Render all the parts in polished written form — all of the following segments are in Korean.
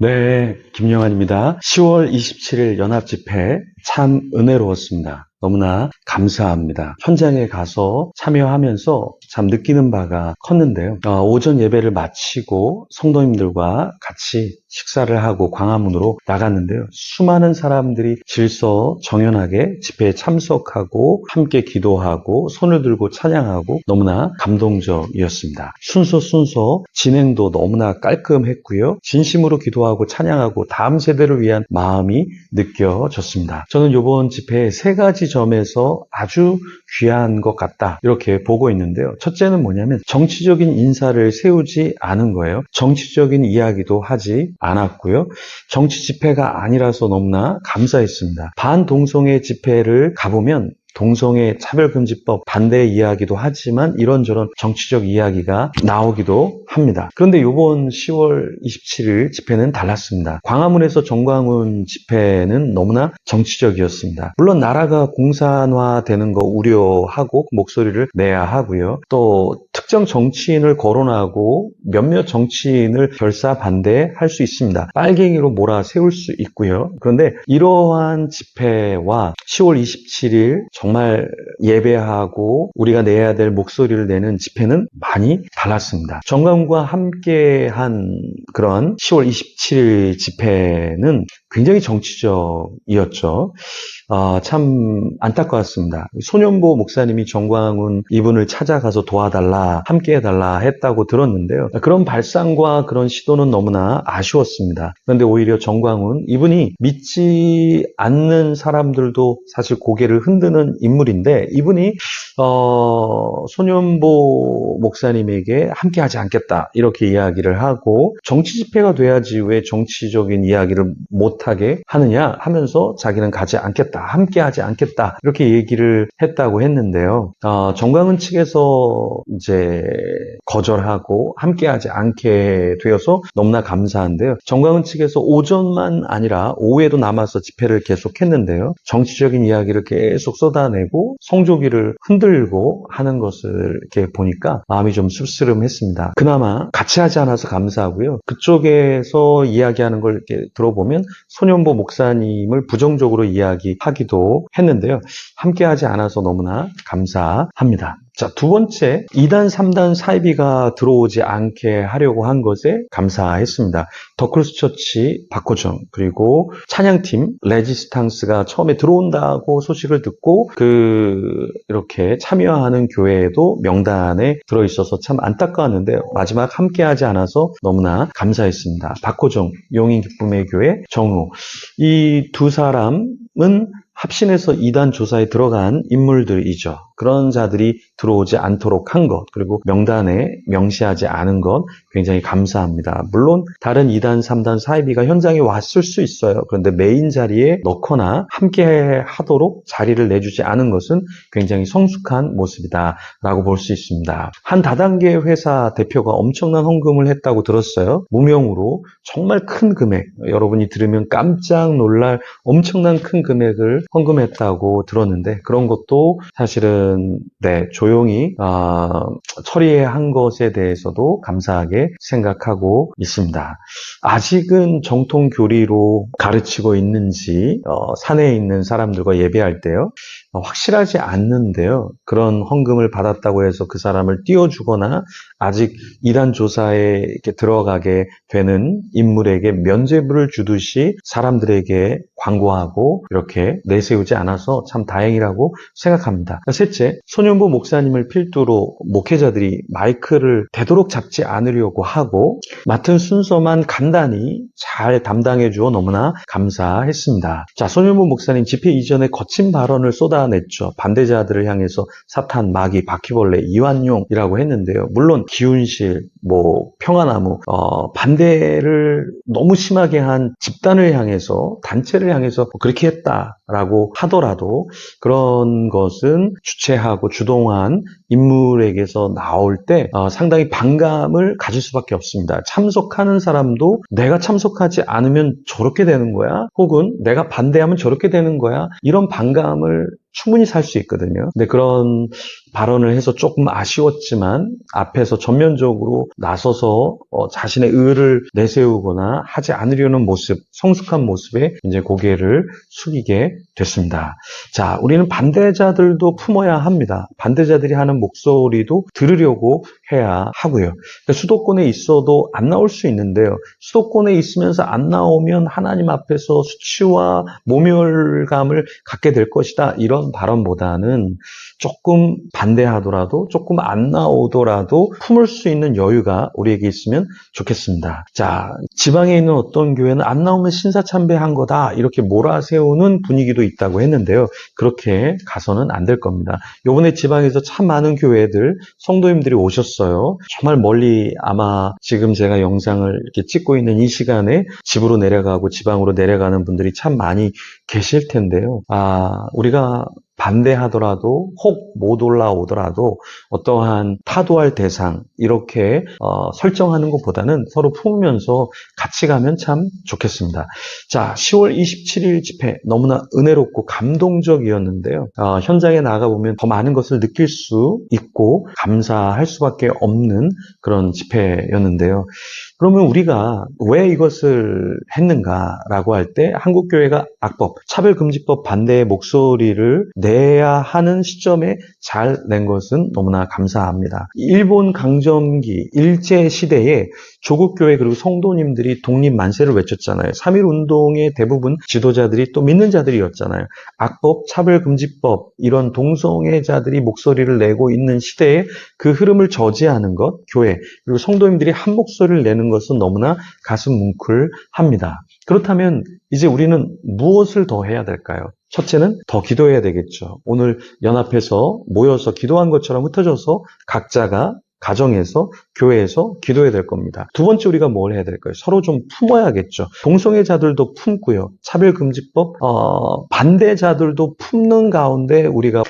네, 김영환입니다. 10월 27일 연합집회 참 은혜로웠습니다. 너무나 감사합니다. 현장에 가서 참여하면서 참 느끼는 바가 컸는데요. 오전 예배를 마치고 성도님들과 같이 식사를 하고 광화문으로 나갔는데요. 수많은 사람들이 질서정연하게 집회에 참석하고 함께 기도하고 손을 들고 찬양하고 너무나 감동적이었습니다. 순서 진행도 너무나 깔끔했고요. 진심으로 기도하고 찬양하고 다음 세대를 위한 마음이 느껴졌습니다. 저는 이번 집회에 세 가지 점에서 아주 귀한 것 같다 이렇게 보고 있는데요. 첫째는 뭐냐면 정치적인 인사를 세우지 않은 거예요. 정치적인 이야기도 하지 않았고요. 정치 집회가 아니라서 너무나 감사했습니다. 반동성애 집회를 가보면 동성애 차별금지법 반대 이야기도 하지만 이런저런 정치적 이야기가 나오기도 합니다. 그런데 이번 10월 27일 집회는 달랐습니다. 광화문에서 정광훈 집회는 너무나 정치적이었습니다. 물론 나라가 공산화되는 거 우려하고 목소리를 내야 하고요. 또 특정 정치인을 거론하고 몇몇 정치인을 결사 반대할 수 있습니다. 빨갱이로 몰아세울 수 있고요. 그런데 이러한 집회와 10월 27일 정말 예배하고 우리가 내야 될 목소리를 내는 집회는 많이 달랐습니다. 정강훈과 함께한 그런 10월 27일 집회는 굉장히 정치적이었죠. 참 안타까웠습니다. 소년보 목사님이 정광훈 이분을 찾아가서 도와달라, 함께해달라 했다고 들었는데요. 그런 발상과 그런 시도는 너무나 아쉬웠습니다. 그런데 오히려 정광훈 이분이 믿지 않는 사람들도 사실 고개를 흔드는 인물인데 이분이 소년보 목사님에게 함께하지 않겠다 이렇게 이야기를 하고 정치 집회가 돼야지 왜 정치적인 이야기를 못하게 하느냐 하면서 자기는 가지 않겠다, 함께하지 않겠다 이렇게 얘기를 했다고 했는데요. 정광훈 측에서 이제 거절하고 함께하지 않게 되어서 너무나 감사한데요. 정광훈 측에서 오전만 아니라 오후에도 남아서 집회를 계속했는데요. 정치적인 이야기를 계속 쏟아내고 성조기를 흔들고 하는 것을 이렇게 보니까 마음이 좀 씁쓸했습니다. 그나마 같이 하지 않아서 감사하고요. 그쪽에서 이야기하는 걸 이렇게 들어보면 소년보 목사님을 부정적으로 이야기하기도 했는데요. 함께하지 않아서 너무나 감사합니다. 자, 두 번째, 2단, 3단 사이비가 들어오지 않게 하려고 한 것에 감사했습니다. 더클로스 처치 박호정 그리고 찬양팀 레지스탕스가 처음에 들어온다고 소식을 듣고 이렇게 참여하는 교회에도 명단에 들어있어서 참 안타까웠는데 마지막 함께하지 않아서 너무나 감사했습니다. 박호정, 용인 기쁨의 교회 정우 이 두 사람은 합신해서 2단 조사에 들어간 인물들이죠. 그런 자들이 들어오지 않도록 한 것, 그리고 명단에 명시하지 않은 것 굉장히 감사합니다. 물론 다른 2단, 3단 사이비가 현장에 왔을 수 있어요. 그런데 메인 자리에 넣거나 함께 하도록 자리를 내주지 않은 것은 굉장히 성숙한 모습이다라고 볼 수 있습니다. 한 다단계 회사 대표가 엄청난 헌금을 했다고 들었어요. 무명으로 정말 큰 금액, 여러분이 들으면 깜짝 놀랄 엄청난 큰 금액을 헌금했다고 들었는데 그런 것도 사실은 조용히 처리한 것에 대해서도 감사하게 생각하고 있습니다. 아직은 정통 교리로 가르치고 있는지 산에 있는 사람들과 예배할 때요. 확실하지 않는데요. 그런 헌금을 받았다고 해서 그 사람을 띄워주거나 아직 이단 조사에 이렇게 들어가게 되는 인물에게 면죄부를 주듯이 사람들에게 광고하고 이렇게 내세우지 않아서 참 다행이라고 생각합니다. 셋째, 소년보 목사님을 필두로 목회자들이 마이크를 되도록 잡지 않으려고 하고 맡은 순서만 간단히 잘 담당해 주어 너무나 감사했습니다. 자, 소년보 목사님 집회 이전에 거친 발언을 쏟아냈죠. 반대자들을 향해서 사탄, 마귀, 바퀴벌레, 이완용이라고 했는데요. 물론 기운실, 평화나무, 반대를 너무 심하게 한 집단을 향해서, 단체를 향해서 그렇게 했다라고 하더라도 그런 것은 주체하고 주동한 인물에게서 나올 때 상당히 반감을 가질 수밖에 없습니다. 참석하는 사람도 내가 참석하지 않으면 저렇게 되는 거야? 혹은 내가 반대하면 저렇게 되는 거야? 이런 반감을 충분히 살 수 있거든요. 근데 그런 발언을 해서 조금 아쉬웠지만 앞에서 전면적으로 나서서 자신의 의를 내세우거나 하지 않으려는 모습, 성숙한 모습에 이제 고개를 숙이게 됐습니다. 자, 우리는 반대자들도 품어야 합니다. 반대자들이 하는 목소리도 들으려고 해야 하고요. 그러니까 수도권에 있어도 안 나올 수 있는데요. 수도권에 있으면서 안 나오면 하나님 앞에서 수치와 모멸감을 갖게 될 것이다. 이런 발언보다는 조금 반대하더라도 조금 안 나오더라도 품을 수 있는 여유가 우리에게 있으면 좋겠습니다. 자, 지방에 있는 어떤 교회는 안 나오면 신사참배한 거다 이렇게 몰아세우는 분위기도 있다고 했는데요. 그렇게 가서는 안 될 겁니다. 이번에 지방에서 참 많은 교회들 성도님들이 오셨어요. 정말 멀리 아마 지금 제가 영상을 이렇게 찍고 있는 이 시간에 집으로 내려가고 지방으로 내려가는 분들이 참 많이 계실 텐데요. 우리가 반대하더라도 혹 못 올라오더라도 어떠한 타도할 대상 이렇게 설정하는 것보다는 서로 품으면서 같이 가면 참 좋겠습니다. 자, 10월 27일 집회 너무나 은혜롭고 감동적이었는데요. 현장에 나가보면 더 많은 것을 느낄 수 있고 감사할 수밖에 없는 그런 집회였는데요. 그러면 우리가 왜 이것을 했는가라고 할 때 한국교회가 악법, 차별금지법 반대의 목소리를 내야 하는 시점에 잘 낸 것은 너무나 감사합니다. 일본 강점기 일제시대에 조국교회 그리고 성도님들이 독립만세를 외쳤잖아요. 3.1운동의 대부분 지도자들이 또 믿는 자들이었잖아요. 악법, 차별금지법 이런 동성애자들이 목소리를 내고 있는 시대에 그 흐름을 저지하는 것, 교회 그리고 성도님들이 한 목소리를 내는 것은 너무나 가슴 뭉클합니다. 그렇다면 이제 우리는 무엇을 더 해야 될까요? 첫째는 더 기도해야 되겠죠. 오늘 연합해서 모여서 기도한 것처럼 흩어져서 각자가 가정에서, 교회에서 기도해야 될 겁니다. 두 번째 우리가 뭘 해야 될까요? 서로 좀 품어야겠죠. 동성애자들도 품고요. 차별금지법, 반대자들도 품는 가운데 우리가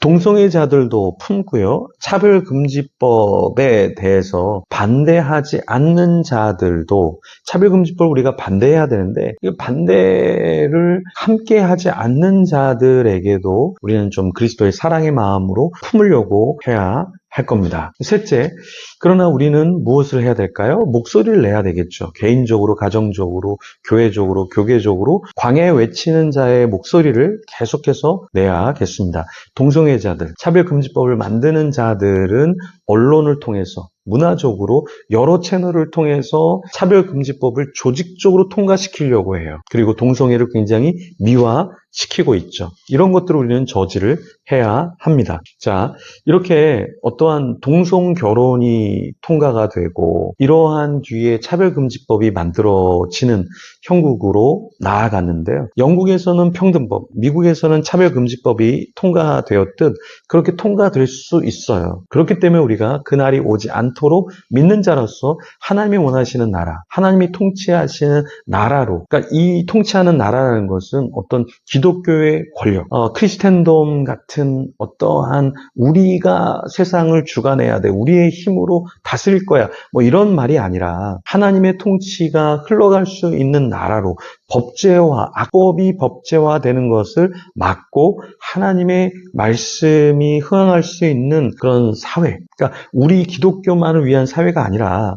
동성애자들도 품고요. 차별금지법에 대해서 반대하지 않는 자들도 차별금지법을 우리가 반대해야 되는데 이 반대를 함께 하지 않는 자들에게도 우리는 좀 그리스도의 사랑의 마음으로 품으려고 해야 할 겁니다. 셋째, 그러나 우리는 무엇을 해야 될까요? 목소리를 내야 되겠죠. 개인적으로, 가정적으로, 교회적으로, 교계적으로 광야에 외치는 자의 목소리를 계속해서 내야겠습니다. 동성애자들, 차별금지법을 만드는 자들은 언론을 통해서 문화적으로 여러 채널을 통해서 차별금지법을 조직적으로 통과시키려고 해요. 그리고 동성애를 굉장히 미화시키고 있죠. 이런 것들을 우리는 저지를 해야 합니다. 자, 이렇게 어떠한 동성결혼이 통과가 되고 이러한 뒤에 차별금지법이 만들어지는 형국으로 나아갔는데요. 영국에서는 평등법, 미국에서는 차별금지법이 통과되었듯 그렇게 통과될 수 있어요. 그렇기 때문에 우리가 그날이 오지 않도록 믿는 자로서 하나님이 원하시는 나라, 하나님이 통치하시는 나라로, 그러니까 이 통치하는 나라라는 것은 어떤 기독교의 권력, 크리스텐덤 같은 어떠한 우리가 세상을 주관해야 돼, 우리의 힘으로 다스릴 거야, 뭐 이런 말이 아니라 하나님의 통치가 흘러갈 수 있는 나라로 법제화, 악법이 법제화되는 것을 막고 하나님의 말씀이 흥할 수 있는 그런 사회, 그러니까 우리 기독교만을 위한 사회가 아니라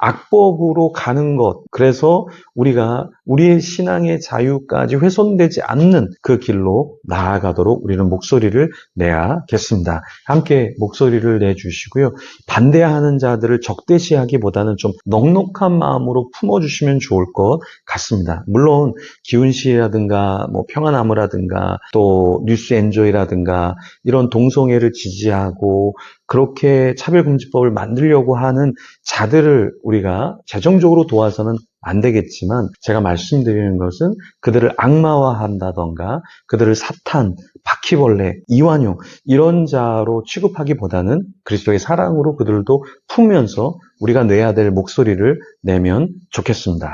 악법으로 가는 것, 그래서 우리가 우리의 신앙의 자유까지 훼손되지 않는 그 길로 나아가도록 우리는 목소리를 내야겠습니다. 함께 목소리를 내주시고요. 반대하는 자들을 적대시하기보다는 좀 넉넉한 마음으로 품어주시면 좋을 것 같습니다. 물론 기훈씨라든가 뭐 평화나무라든가 또 뉴스 엔조이라든가 이런 동성애를 지지하고 그렇게 차별금지법을 만들려고 하는 자들을 우리가 재정적으로 도와서는 안 되겠지만 제가 말씀드리는 것은 그들을 악마화한다던가 그들을 사탄, 바퀴벌레, 이완용 이런 자로 취급하기보다는 그리스도의 사랑으로 그들도 품으면서 우리가 내야 될 목소리를 내면 좋겠습니다.